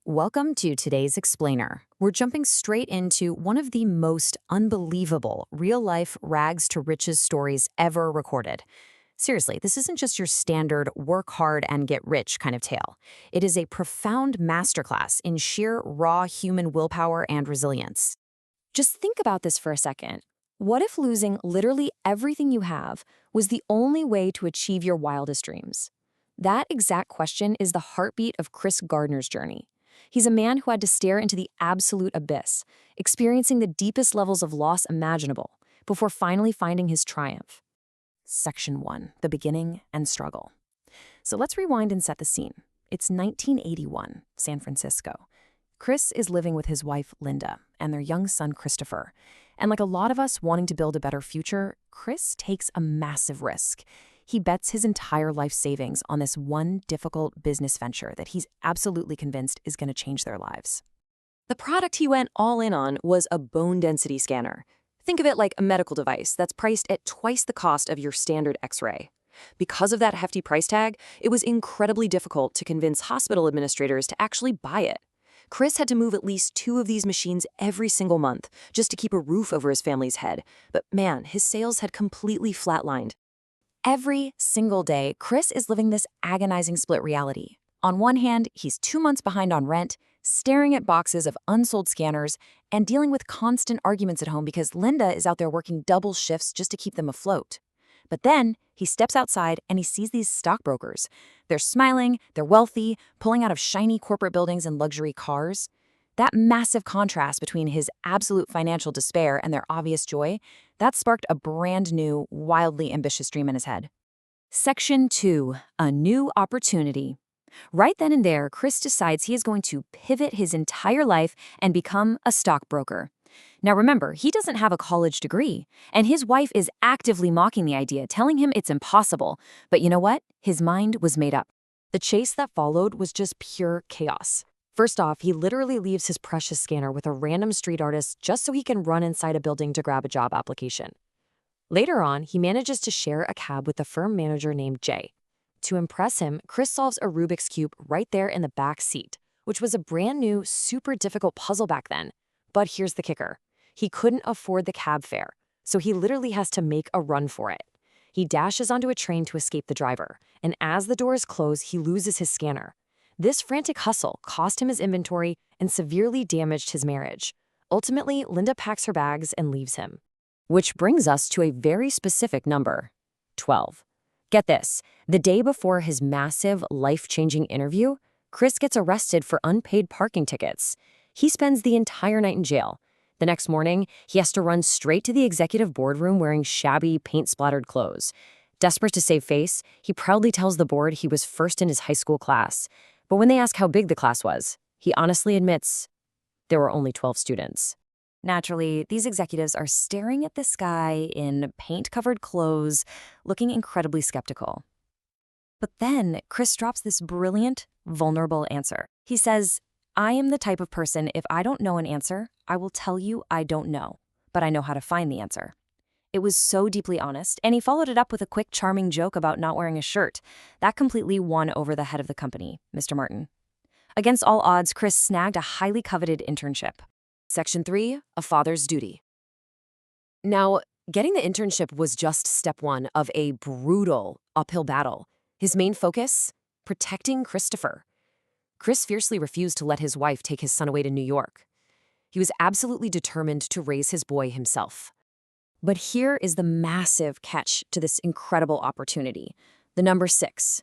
Welcome to today's Explainer. We're jumping straight into one of the most unbelievable real-life rags to riches stories ever recorded. Seriously, this isn't just your standard work hard and get rich kind of tale. It is a profound masterclass in sheer raw human willpower and resilience. Just think about this for a second. What if losing literally everything you have was the only way to achieve your wildest dreams? That exact question is the heartbeat of Chris Gardner's journey. He's a man who had to stare into the absolute abyss, experiencing the deepest levels of loss imaginable, before finally finding his triumph. Section 1, the beginning and struggle. So let's rewind and set the scene. It's 1981, San Francisco. Chris is living with his wife, Linda, and their young son, Christopher. And like a lot of us wanting to build a better future, Chris takes a massive risk. He bets his entire life savings on this one difficult business venture that he's absolutely convinced is going to change their lives. The product he went all in on was a bone density scanner. Think of it like a medical device that's priced at twice the cost of your standard X-ray. Because of that hefty price tag, it was incredibly difficult to convince hospital administrators to actually buy it. Chris had to move at least 2 of these machines every single month just to keep a roof over his family's head. But man, his sales had completely flatlined. Every single day, Chris is living this agonizing split reality. On one hand, he's 2 months behind on rent, staring at boxes of unsold scanners, and dealing with constant arguments at home because Linda is out there working double shifts just to keep them afloat. But then, he steps outside and he sees these stockbrokers. They're smiling, they're wealthy, pulling out of shiny corporate buildings and luxury cars. That massive contrast between his absolute financial despair and their obvious joy, that sparked a brand new, wildly ambitious dream in his head. Section 2, a new opportunity. Right then and there, Chris decides he is going to pivot his entire life and become a stockbroker. Now remember, he doesn't have a college degree, and his wife is actively mocking the idea, telling him it's impossible. But you know what? His mind was made up. The chase that followed was just pure chaos. First off, he literally leaves his precious scanner with a random street artist just so he can run inside a building to grab a job application. Later on, he manages to share a cab with a firm manager named Jay. To impress him, Chris solves a Rubik's Cube right there in the back seat, which was a brand new, super difficult puzzle back then. But here's the kicker. He couldn't afford the cab fare, so he literally has to make a run for it. He dashes onto a train to escape the driver, and as the doors close, he loses his scanner. This frantic hustle cost him his inventory and severely damaged his marriage. Ultimately, Linda packs her bags and leaves him. Which brings us to a very specific number, 12. Get this, the day before his massive, life-changing interview, Chris gets arrested for unpaid parking tickets. He spends the entire night in jail. The next morning, he has to run straight to the executive boardroom wearing shabby, paint-splattered clothes. Desperate to save face, he proudly tells the board he was first in his high school class. But when they ask how big the class was, he honestly admits there were only 12 students. Naturally, these executives are staring at this guy in paint-covered clothes, looking incredibly skeptical. But then, Chris drops this brilliant, vulnerable answer. He says, "I am the type of person, if I don't know an answer, I will tell you I don't know, but I know how to find the answer." It was so deeply honest, and he followed it up with a quick, charming joke about not wearing a shirt. That completely won over the head of the company, Mr. Martin. Against all odds, Chris snagged a highly coveted internship. Section 3, a father's duty. Now, getting the internship was just step 1 of a brutal uphill battle. His main focus? Protecting Christopher. Chris fiercely refused to let his wife take his son away to New York. He was absolutely determined to raise his boy himself. But here is the massive catch to this incredible opportunity. The number 6.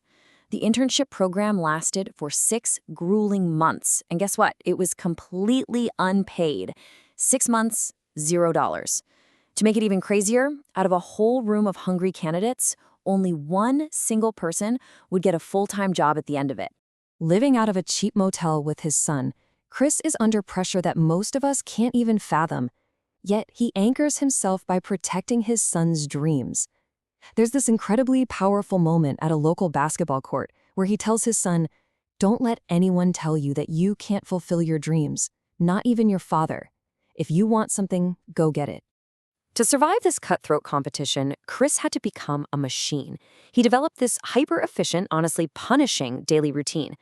The internship program lasted for 6 grueling months. And guess what? It was completely unpaid. 6 months, $0. To make it even crazier, out of a whole room of hungry candidates, only one single person would get a full-time job at the end of it. Living out of a cheap motel with his son, Chris is under pressure that most of us can't even fathom. Yet he anchors himself by protecting his son's dreams. There's this incredibly powerful moment at a local basketball court where he tells his son, "Don't let anyone tell you that you can't fulfill your dreams, not even your father. If you want something, go get it." To survive this cutthroat competition, Chris had to become a machine. He developed this hyper-efficient, honestly punishing daily routine.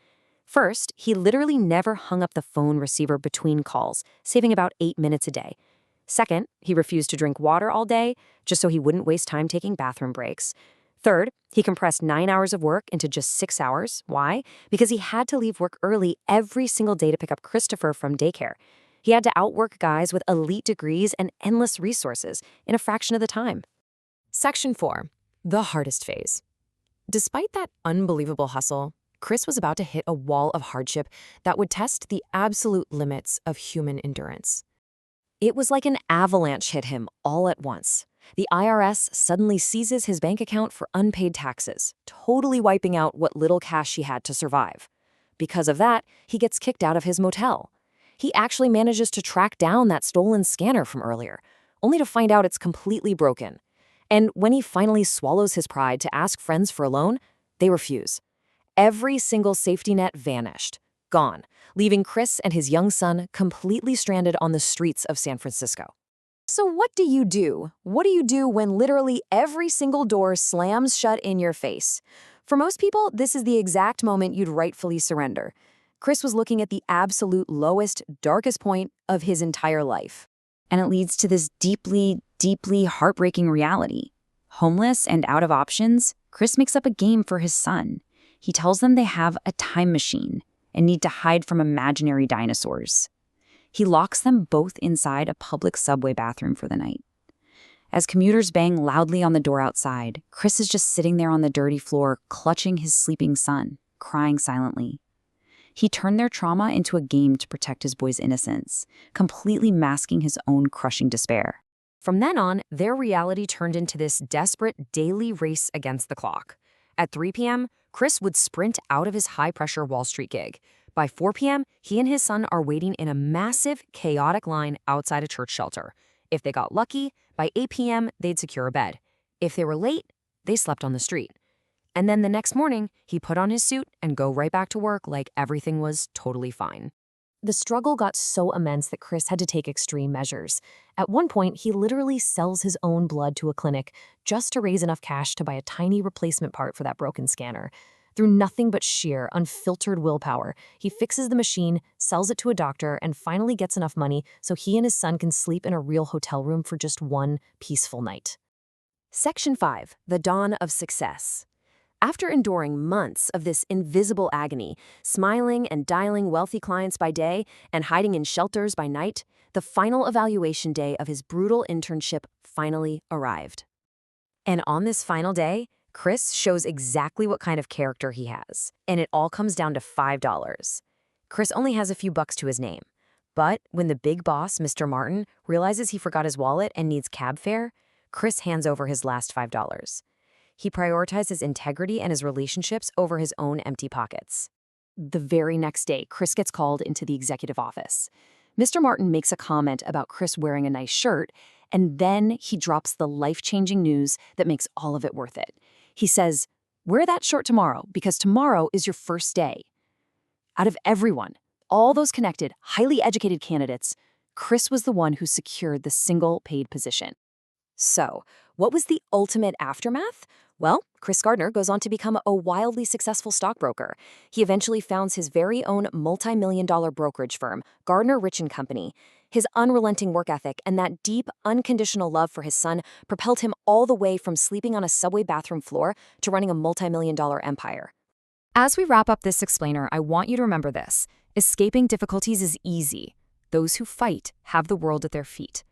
First, he literally never hung up the phone receiver between calls, saving about 8 minutes a day. Second, he refused to drink water all day, just so he wouldn't waste time taking bathroom breaks. Third, he compressed 9 hours of work into just 6 hours. Why? Because he had to leave work early every single day to pick up Christopher from daycare. He had to outwork guys with elite degrees and endless resources in a fraction of the time. Section 4. The hardest phase. Despite that unbelievable hustle, Chris was about to hit a wall of hardship that would test the absolute limits of human endurance. It was like an avalanche hit him all at once. The IRS suddenly seizes his bank account for unpaid taxes, totally wiping out what little cash he had to survive. Because of that, he gets kicked out of his motel. He actually manages to track down that stolen scanner from earlier, only to find out it's completely broken. And when he finally swallows his pride to ask friends for a loan, they refuse. Every single safety net vanished, gone, leaving Chris and his young son completely stranded on the streets of San Francisco. So what do you do? What do you do when literally every single door slams shut in your face? For most people, this is the exact moment you'd rightfully surrender. Chris was looking at the absolute lowest, darkest point of his entire life. And it leads to this deeply, deeply heartbreaking reality. Homeless and out of options, Chris makes up a game for his son. He tells them they have a time machine and need to hide from imaginary dinosaurs. He locks them both inside a public subway bathroom for the night. As commuters bang loudly on the door outside, Chris is just sitting there on the dirty floor, clutching his sleeping son, crying silently. He turned their trauma into a game to protect his boy's innocence, completely masking his own crushing despair. From then on, their reality turned into this desperate daily race against the clock. At 3 p.m., Chris would sprint out of his high-pressure Wall Street gig. By 4 p.m., he and his son are waiting in a massive, chaotic line outside a church shelter. If they got lucky, by 8 p.m., they'd secure a bed. If they were late, they slept on the street. And then the next morning, he put on his suit and go right back to work like everything was totally fine. The struggle got so immense that Chris had to take extreme measures. At one point, he literally sells his own blood to a clinic just to raise enough cash to buy a tiny replacement part for that broken scanner. Through nothing but sheer, unfiltered willpower, he fixes the machine, sells it to a doctor, and finally gets enough money so he and his son can sleep in a real hotel room for just one peaceful night. Section 5. The Dawn of Success. After enduring months of this invisible agony, smiling and dialing wealthy clients by day and hiding in shelters by night, the final evaluation day of his brutal internship finally arrived. And on this final day, Chris shows exactly what kind of character he has, and it all comes down to $5. Chris only has a few bucks to his name, but when the big boss, Mr. Martin, realizes he forgot his wallet and needs cab fare, Chris hands over his last $5. He prioritizes integrity and his relationships over his own empty pockets. The very next day, Chris gets called into the executive office. Mr. Martin makes a comment about Chris wearing a nice shirt, and then he drops the life-changing news that makes all of it worth it. He says, "Wear that shirt tomorrow because tomorrow is your first day." Out of everyone, all those connected, highly educated candidates, Chris was the one who secured the single paid position. So, what was the ultimate aftermath? Well, Chris Gardner goes on to become a wildly successful stockbroker. He eventually founds his very own multi-million-dollar brokerage firm, Gardner Rich & Company. His unrelenting work ethic and that deep, unconditional love for his son propelled him all the way from sleeping on a subway bathroom floor to running a multi-million-dollar empire. As we wrap up this explainer, I want you to remember this. Escaping difficulties is easy. Those who fight have the world at their feet.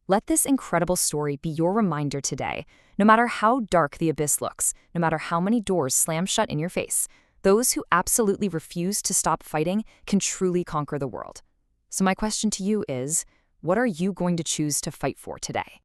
Let this incredible story be your reminder today. No matter how dark the abyss looks, no matter how many doors slam shut in your face, those who absolutely refuse to stop fighting can truly conquer the world. So my question to you is, what are you going to choose to fight for today?